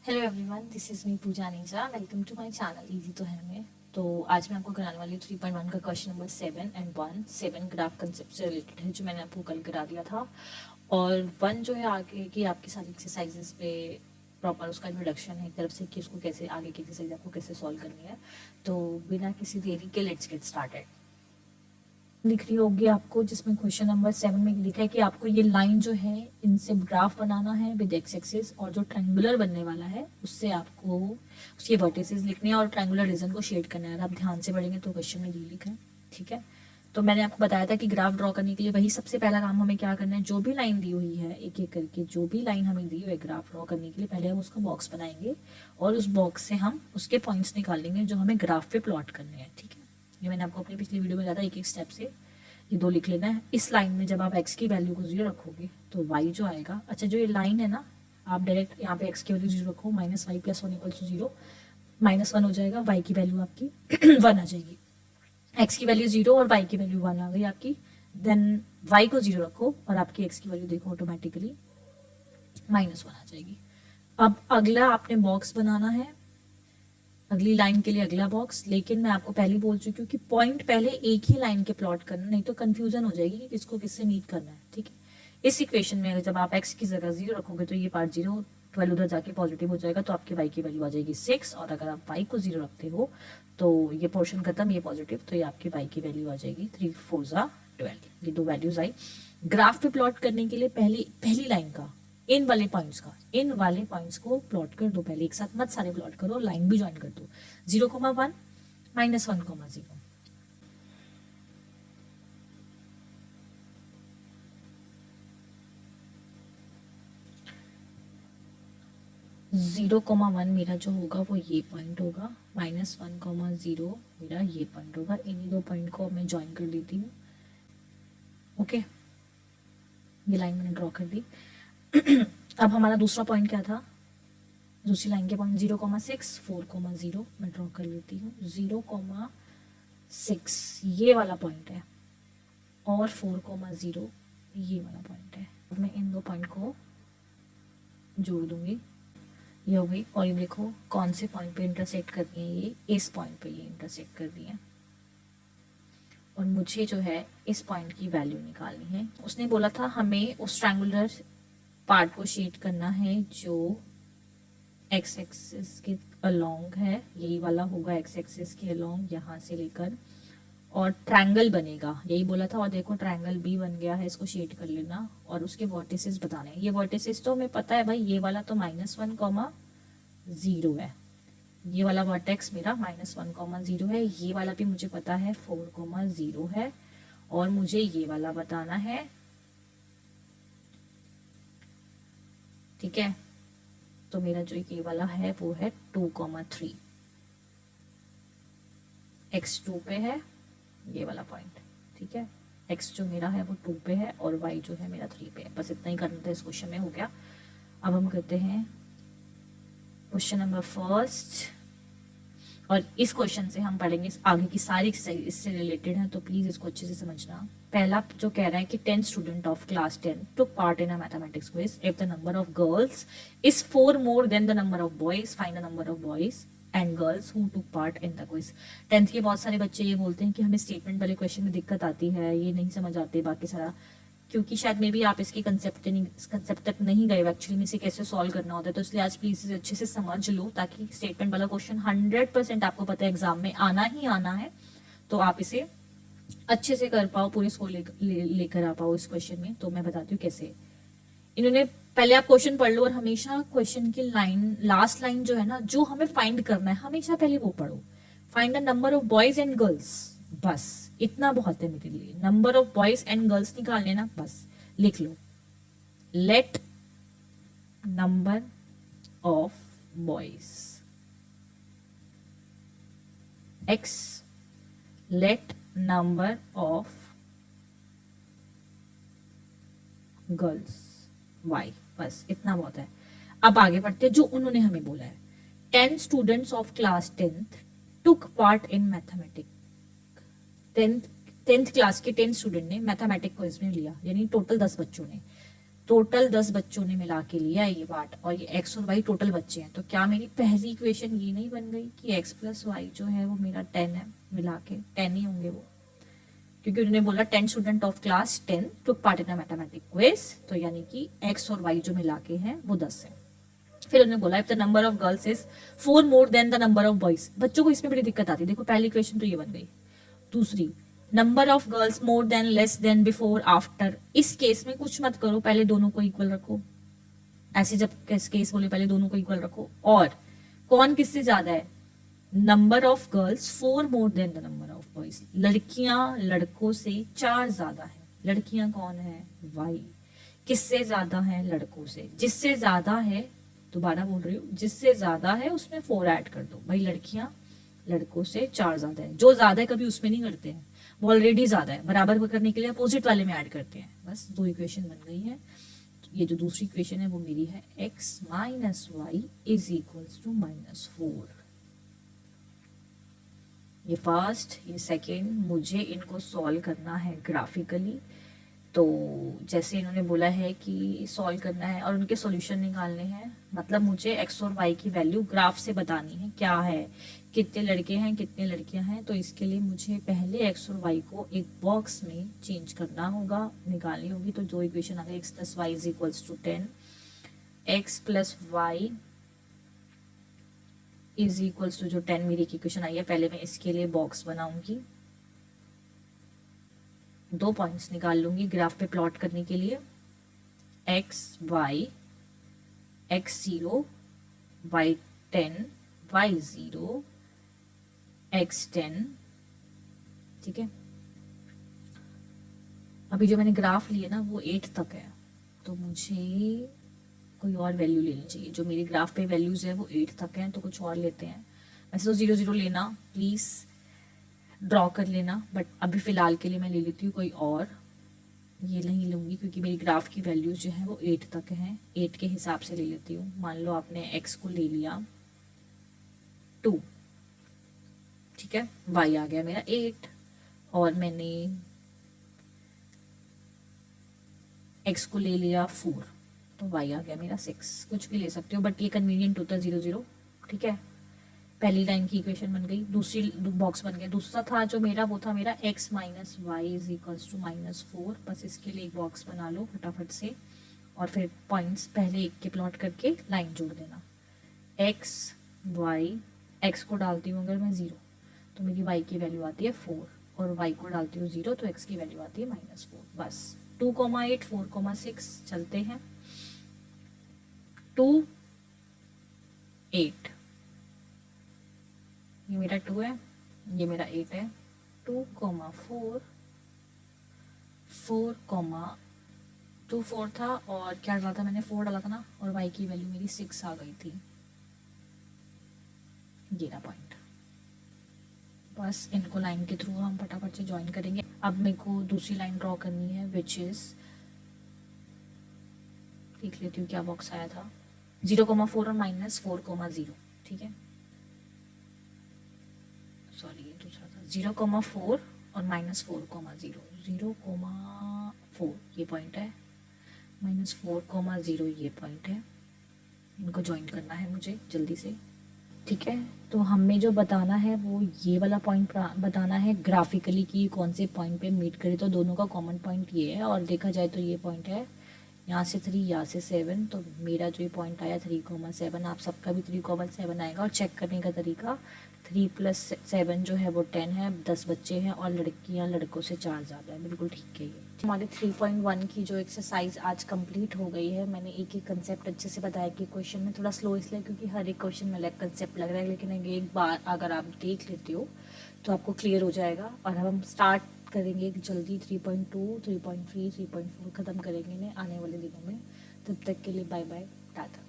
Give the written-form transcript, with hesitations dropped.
Hello everyone, this is me Pooja Neeja. Welcome to my channel easy तो है में। तो आज मैं आपको कराने वाली हूँ 3.1 का क्वेश्चन नंबर 7 ग्राफ कंसेप्ट से रिलेटेड है, जो मैंने आपको कल करा दिया था। और 1 जो है आगे की आपकी सारी एक्सरसाइजेस पे प्रॉपर उसका इंट्रोडक्शन है एक तरफ से कि उसको कैसे आगे की एक्सरसाइज आपको कैसे सॉल्व करनी है। तो बिना किसी देरी के लेट्स गेट स्टार्टेड। दिख रही होगी आपको, जिसमें क्वेश्चन नंबर 7 में लिखा है कि आपको ये लाइन जो है इनसे ग्राफ बनाना है विद एक्स एक्सिस, और जो ट्रायंगुलर बनने वाला है उससे आपको उसके वर्टिसेस लिखने हैं और ट्रायंगुलर रीजन को शेड करना है। आप ध्यान से पढ़ेंगे तो क्वेश्चन में ये लिखा है, ठीक है। तो मैंने आपको बताया था कि ग्राफ ड्रॉ करने के लिए वही सबसे पहला काम हमें क्या करना है, जो भी लाइन दी हुई है एक एक करके, जो भी लाइन हमें दी हुई है ग्राफ ड्रॉ करने के लिए, पहले हम उसका बॉक्स बनाएंगे और उस बॉक्स से हम उसके पॉइंट्स निकालेंगे जो हमें ग्राफ पे प्लॉट करने हैं, ठीक है। ये मैंने आपको अपनी पिछली वीडियो में बताया था, एक एक स्टेप से ये 2 लिख लेना है। इस लाइन में जब आप x की वैल्यू को 0 रखोगे तो y जो आएगा, अच्छा जो ये लाइन है ना, आप डायरेक्ट यहाँ पे x की वैल्यू 0 रखो, -y + 1 = 0, -1 हो जाएगा, y की वैल्यू आपकी 1 आ जाएगी। x की वैल्यू 0 और y की वैल्यू 1 आ गई आपकी। देन y को 0 रखो और आपकी x की वैल्यू देखो ऑटोमेटिकली -1 आ जाएगी। अब अगला आपने बॉक्स बनाना है, अगली लाइन के लिए अगला बॉक्स। लेकिन मैं आपको पहले बोल चुकी हूँ कि पॉइंट पहले एक ही लाइन के प्लॉट करना, नहीं तो कंफ्यूजन हो जाएगी कि किसको किससे मीट करना है, ठीक है। इस इक्वेशन में अगर जब आप x की जगह 0 रखोगे तो ये पार्ट 0, 12 उधर जाके पॉजिटिव हो जाएगा, तो आपके y की वैल्यू आ जाएगी 6। और अगर आप y को 0 रखते हो तो ये पोर्शन खत्म, ये पॉजिटिव, तो ये आपकी y की वैल्यू आ जाएगी 3 4 12। ये 2 वैल्यूज आई। ग्राफ पे प्लॉट करने के लिए पहली लाइन का इन वाले पॉइंट्स को प्लॉट कर दो पहले, एक साथ मत सारे प्लॉट करो, लाइन भी ज्वाइन कर दो। 0,1 -1,0 0,1 मेरा जो होगा वो ये पॉइंट होगा, -1,0 मेरा ये पॉइंट होगा। इन्हीं 2 पॉइंट को मैं ज्वाइन कर देती हूँ, ओके। ये लाइन मैंने ड्रॉ कर दी। अब हमारा दूसरा पॉइंट क्या था, दूसरी लाइन के पॉइंट 0,6 4,0 मैं ड्रॉ कर लेती हूँ। 0,6 ये वाला पॉइंट है और 4,0 ये वाला पॉइंट है। अब मैं इन 2 पॉइंट को जोड़ दूंगी, ये हो गई। और ये देखो कौन से पॉइंट पे इंटरसेक्ट कर रही है, ये इस पॉइंट पे ये इंटरसेक्ट कर रही है। और मुझे जो है इस पॉइंट की वैल्यू निकालनी है। उसने बोला था हमें उस ट्रायंगुलर पार्ट को शेड करना है जो एक्स एक्सिस के अलोंग है, यही वाला होगा एक्स एक्सिस के अलोंग, यहाँ से लेकर, और ट्रायंगल बनेगा, यही बोला था। और देखो ट्रायंगल भी बन गया है, इसको शेड कर लेना और उसके वर्टिसेस बताने हैं। ये वर्टिसेस तो हमें पता है भाई, ये वाला तो -1,0 है, ये वाला वर्टेक्स मेरा -1,0 है, ये वाला भी मुझे पता है 4,0 है, और मुझे ये वाला बताना है, ठीक है। तो मेरा जो ये वाला है वो है 2,3, x2 पे है ये वाला पॉइंट, ठीक है। x जो मेरा है वो 2 पे है और y जो है मेरा 3 पे है। बस इतना ही करना था, इस क्वेश्चन में हो गया। अब हम करते हैं क्वेश्चन नंबर फर्स्ट, और इस क्वेश्चन से हम पढ़ेंगे आगे की सारी एक्सरसाइज इससे रिलेटेड है, तो प्लीज इसको अच्छे से समझना। पहला जो कह रहा है कि 10 student of class 10 took part in a mathematics quiz. If the number of girls is 4 more than the number of boys, find the number of boys and girls who took part in the quiz. 10th के बहुत सारे बच्चे ये बोलते हैं कि हमें statement वाले क्वेश्चन में दिक्कत आती है, ये नहीं समझ आते बाकी सारा, क्योंकि शायद मे भी आप इसकी कंसेप्ट तक नहीं गए एक्चुअली में इसे कैसे सॉल्व करना होता है। तो इसलिए आज प्लीज इसे अच्छे से समझ लो, ताकि स्टेटमेंट वाला क्वेश्चन 100% आपको पता है एग्जाम में आना ही आना है, तो आप इसे अच्छे से कर पाओ, पूरे स्कोर लेकर आ पाओ इस क्वेश्चन में। तो मैं बताती हूँ कैसे। इन्होंने पहले आप क्वेश्चन पढ़ लो, और हमेशा क्वेश्चन की लाइन, लास्ट लाइन जो है ना, जो हमें फाइंड करना है हमेशा पहले वो पढ़ो। Find the number of boys and girls, बस इतना बहुत है मेरे लिए। Number of boys and girls निकालने ना, बस लिख लो, let number of boys x, let number of girls y, बस इतना बहुत है। अब आगे बढ़ते हैं, जो उन्होंने हमें बोला है 10 students of class 10th took part in mathematics. 10th class के 10 स्टूडेंट ने मैथमेटिक क्विज में लिया, यानी टोटल 10 बच्चों ने। टोटल 10 बच्चों ने मिला के लिया है ये पार्ट, और ये x और y टोटल बच्चे हैं, तो क्या मेरी पहली इक्वेशन ये नहीं बन गई कि x प्लस वाई जो है वो मेरा 10 है, मिला के 10 ही होंगे वो, क्योंकि उन्होंने बोला 10 student of class 10 took part in a mathematic quiz, तो यानी कि x और y जो मिला के हैं वो 10 है। फिर उन्होंने बोला if the number of girls is 4 more than the number of boys, बच्चों को इसमें बड़ी दिक्कत आती है। देखो पहली इक्वेशन तो ये बन गई। दूसरी, number of girls more than less than before after, इस केस में कुछ मत करो, पहले दोनों को इक्वल रखो। ऐसे जब केस बोले पहले दोनों को इक्वल रखो। और कौन किससे ज्यादा है, number of girls 4 more than the number of boys, लड़कियां लड़कों से 4 ज्यादा है। लड़कियां कौन है, वाई, किससे ज्यादा है, लड़कों से। जिससे ज्यादा है, दोबारा बोल रही हूँ, जिससे ज्यादा है उसमें 4 ऐड कर दो भाई। लड़कियां लड़कों से 4 ज्यादा है, जो ज्यादा है कभी उसमें नहीं करते हैं, वो ऑलरेडी ज्यादा है, बराबर करने के लिए अपोजिट वाले में ऐड करते हैं। बस 2 इक्वेशन बन गई है। ये जो दूसरी इक्वेशन है वो मेरी है x minus Y is equals to -4। ये फर्स्ट, ये सेकेंड, मुझे इनको सॉल्व करना है ग्राफिकली। तो जैसे इन्होंने बोला है कि सॉल्व करना है और उनके सॉल्यूशन निकालने हैं, मतलब मुझे x और y की वैल्यू ग्राफ से बतानी है, क्या है, कितने लड़के हैं कितने लड़कियां हैं। तो इसके लिए मुझे पहले x और y को एक बॉक्स में चेंज करना होगा, निकालनी होगी। तो जो इक्वेशन आ गई x plus Y is equals to 10, x plus Y is equals to, जो 10 मेरी इक्वेशन आई है, पहले मैं इसके लिए बॉक्स बनाऊंगी, 2 पॉइंट्स निकाल लूंगी ग्राफ पे प्लॉट करने के लिए, x y, x0 y10 y0 x10, ठीक है। अभी जो मैंने ग्राफ लिए ना वो 8 तक है, तो मुझे कोई और वैल्यू लेनी चाहिए। जो मेरी ग्राफ पे वैल्यूज है वो 8 तक हैं, तो कुछ और लेते हैं। वैसे तो 0 0 लेना, प्लीज ड्रॉ कर लेना, बट अभी फिलहाल के लिए मैं ले लेती हूँ कोई और। ये नहीं लूंगी क्योंकि मेरी ग्राफ की वैल्यूज जो है वो 8 तक हैं, 8 के हिसाब से ले लेती हूँ। मान लो आपने x को ले लिया 2, ठीक है, y आ गया मेरा 8, और मैंने x को ले लिया 4, तो y आ गया मेरा 6। कुछ भी ले सकते हो, बट ये कन्वीनियंट होता है 0 0, ठीक है। पहली लाइन की इक्वेशन बन गई, दूसरी बॉक्स बन गया। दूसरा था जो मेरा, वो था मेरा x minus Y is equals to -4। बस इसके लिए एक बॉक्स बना लो फटाफट से, और फिर पॉइंट्स पहले एक के प्लॉट करके लाइन जोड़ देना। x y, x को डालती हूँ अगर मैं 0 तो मेरी y की वैल्यू आती है 4, और y को डालती हूँ 0 तो x की वैल्यू आती है -4। बस 2,8 4,6 चलते हैं। 2 8, ये मेरा 2 है, ये मेरा 8 है। 2, 4 4, 2 4 था, और क्या डाला था मैंने, 4 डाला था ना, और y की वैल्यू मेरी 6 आ गई थी। ये ना पॉइंट, बस इनको लाइन के थ्रू हम फटाफट से ज्वाइन करेंगे। अब मेरे को दूसरी लाइन ड्रॉ करनी है, विच इज, देख लेती हूँ क्या बॉक्स आया था, 0,4 और -4,0, ठीक है। सॉरी ये दूसरा था, 0,4 और -4,0, 0,4 ये पॉइंट है, -4,0 ये पॉइंट है। इनको ज्वाइन करना है मुझे जल्दी से, ठीक है। तो हमें जो बताना है वो ये वाला पॉइंट बताना है ग्राफिकली कि कौन से पॉइंट पे मीट करे। तो दोनों का कॉमन पॉइंट ये है, और देखा जाए तो ये पॉइंट है यहाँ से 3, यहाँ से 7, तो मेरा जो ये पॉइंट आया 3,7, आप सबका भी 3,7 आएगा। और चेक करने का तरीका, 3 + 7 जो है वो 10 है, 10 बच्चे हैं, और लड़कियां लड़कों से 4 ज़्यादा है, बिल्कुल ठीक है। ये हमारी 3.1 की जो एक्सरसाइज आज कंप्लीट हो गई है। मैंने एक एक कंसेप्ट अच्छे से बताया कि क्वेश्चन में थोड़ा स्लो इसलिए क्योंकि हर एक क्वेश्चन में अलग कंसेप्ट लग रहा है, लेकिन एक बार अगर आप देख लेते हो तो आपको क्लियर हो जाएगा। और अब हम स्टार्ट करेंगे जल्दी 3.2, 3.3, 3.4 ख़त्म करेंगे इन्हें आने वाले दिनों में। तब तक के लिए बाय बाय, टाटा।